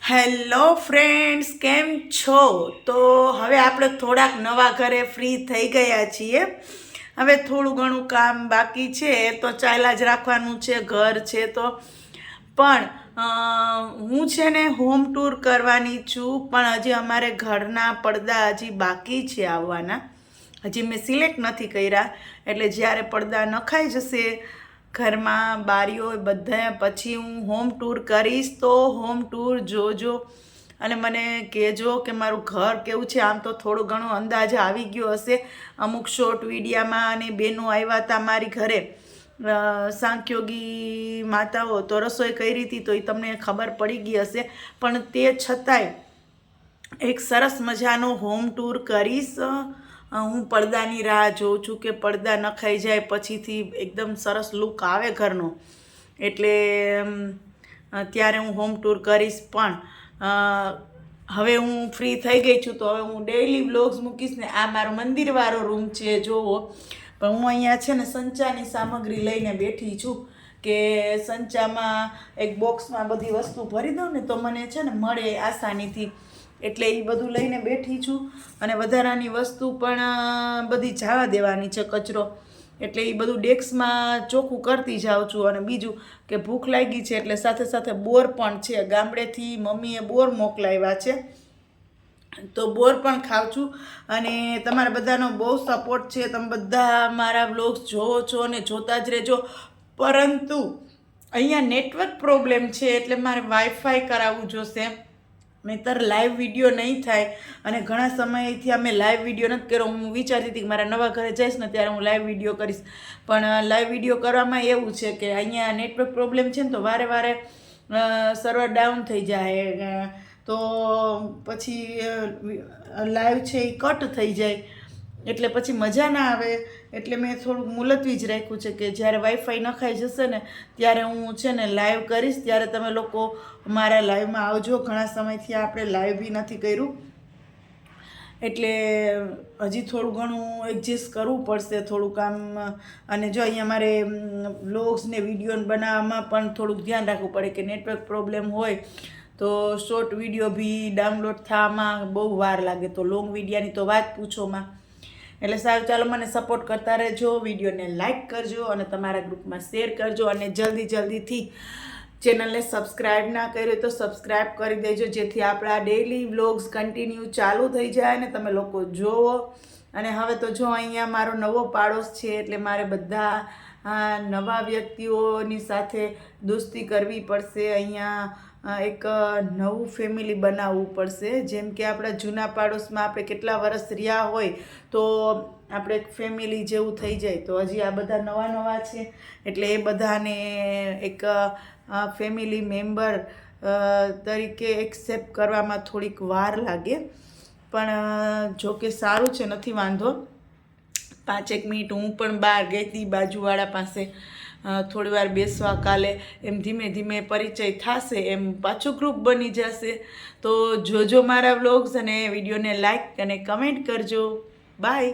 Hello friends, કેમ છો? તો હવે આપણે થોડાક નવા ઘરે ફ્રી થઈ ગયા છીએ. હવે થોડું ઘણું કામ બાકી છે તો ચાલ્યા જ રાખવાનું છે. ઘર છે તો પણ હું છે ને હોમ ટૂર કરવાની છું, પણ હજી અમારે ઘરના પડદા હજી બાકી છે આવવાના. હજી મેં સિલેક્ટ નથી કર્યા, એટલે જ્યારે પડદા નખાઈ જશે ઘરમાં બારીઓ બધા, પછી હું હોમ ટૂર કરીશ. તો હોમ ટૂર જોજો અને મને કહેજો કે મારું ઘર કેવું છે. આમ તો થોડો ઘણો અંદાજ આવી ગયો હશે અમુક શોર્ટ વિડીયામાં, અને બહેનો આવ્યા હતા મારી ઘરે સાંખ્યોગી માતાઓ, તો રસોઈ કરી હતી તો એ તમને ખબર પડી ગઈ હશે. પણ તે છતાંય એક સરસ મજાનો હોમ ટૂર કરીશ. હું પડદાની રાહ જોઉં છું કે પડદા નખાઈ જાય પછીથી એકદમ સરસ લુક આવે ઘરનો, એટલે ત્યારે હું હોમ ટૂર કરીશ. પણ હવે હું ફ્રી થઈ ગઈ છું તો હવે હું ડેઈલી વ્લોગ્સ મૂકીશ ને. આ મારો મંદિરવાળો રૂમ છે જોવો, પણ હું અહીંયા છે ને સંચાની સામગ્રી લઈને બેઠી છું કે સંચામાં એક બોક્સમાં બધી વસ્તુ ભરી દઉં ને તો મને છે ને મળે આસાનીથી, એટલે એ બધું લઈને બેઠી છું. અને વધારાની વસ્તુ પણ બધી જવા દેવાની છે, કચરો, એટલે એ બધું ડેસ્કમાં ચોખ્ખું કરતી જાઉં છું. અને બીજું કે ભૂખ લાગી છે એટલે સાથે સાથે બોર પણ છે, ગામડેથી મમ્મીએ બોર મોકલાવ્યા છે તો બોર પણ ખાઉં છું. અને તમારા બધાનો બહુ સપોર્ટ છે, તમે બધા મારા વ્લોગ્સ જોવો છો અને જોતા જ રહેજો. પરંતુ અહીંયા નેટવર્ક પ્રોબ્લેમ છે એટલે મારે વાઈફાઈ કરાવવું જોશે, નહીંતર લાઈવ વિડીયો નહીં થાય. અને ઘણા સમયથી અમે લાઈવ વિડીયો નથી કર્યો. હું વિચારતી હતી કે મારા નવા ઘરે જઈશ ને ત્યારે હું લાઈવ વિડીયો કરીશ, પણ લાઈવ વિડીયો કરવામાં એવું છે કે અહીંયા નેટવર્ક પ્રોબ્લેમ છે ને તો વારે વારે સર્વર ડાઉન થઈ જાય, તો પછી લાઈવ છે એ કટ થઈ જાય, એટલે પછી મજા ના આવે. એટલે મેં થોડુંક મુલતવી જ રાખ્યું છે કે જ્યારે વાઈફાઈ નખાઈ જશે ને ત્યારે હું છે ને લાઈવ કરીશ, ત્યારે તમે લોકો મારા લાઈવમાં આવજો. ઘણા સમયથી આપણે લાઈવ બી નથી કર્યું, એટલે હજી થોડું ઘણું એડજસ્ટ કરવું પડશે થોડું કામ. અને જો અહીંયા મારે વ્લોગ્સ ને વિડીયો બનાવવામાં પણ થોડુંક ધ્યાન રાખવું પડે કે નેટવર્ક પ્રોબ્લેમ હોય તો શોર્ટ વિડીયો બી ડાઉનલોડ થવામાં બહુ વાર લાગે, તો લોંગ વિડીયાની તો વાત પૂછોમાં. એટલે સારું, ચાલો મને સપોર્ટ કરતા રહેજો, વિડીયોને લાઇક કરજો અને તમારા ગ્રુપમાં શેર કરજો. અને જલ્દીથી ચેનલને સબસ્ક્રાઈબ ના કર્યો તો સબસ્ક્રાઈબ કરી દેજો, જેથી આપણા ડેઈલી વ્લોગ્સ કન્ટિન્યુ ચાલુ થઈ જાય ને તમે લોકો જોવો. અને હવે તો જો અહીંયા મારો નવો પાડોશ છે, એટલે મારે બધા નવા વ્યક્તિઓની સાથે દોસ્તી કરવી પડશે. અહીંયા એક નવું ફેમિલી બનાવવું પડશે. જેમ કે આપણા જૂના પાડોશમાં આપણે કેટલા વર્ષ રહ્યા હોય તો આપણે એક ફેમિલી જેવું થઈ જાય, તો હજી આ બધા નવા છે એટલે એ બધાને એક ફેમિલી મેમ્બર તરીકે એક્સેપ્ટ કરવામાં થોડીક વાર લાગે. પણ જો કે સારું છે, નથી વાંધો. 5 મિનિટ હું પણ બહાર ગઈ હતી બાજુવાળા પાસે થોડી વાર બેસવા. કાલે એમ ધીમે ધીમે પરિચય થશે, એમ પાછું ગ્રુપ બની જશે. તો જોજો મારા વ્લોગ્સ અને વિડીયોને લાઈક અને કમેન્ટ કરજો. બાય.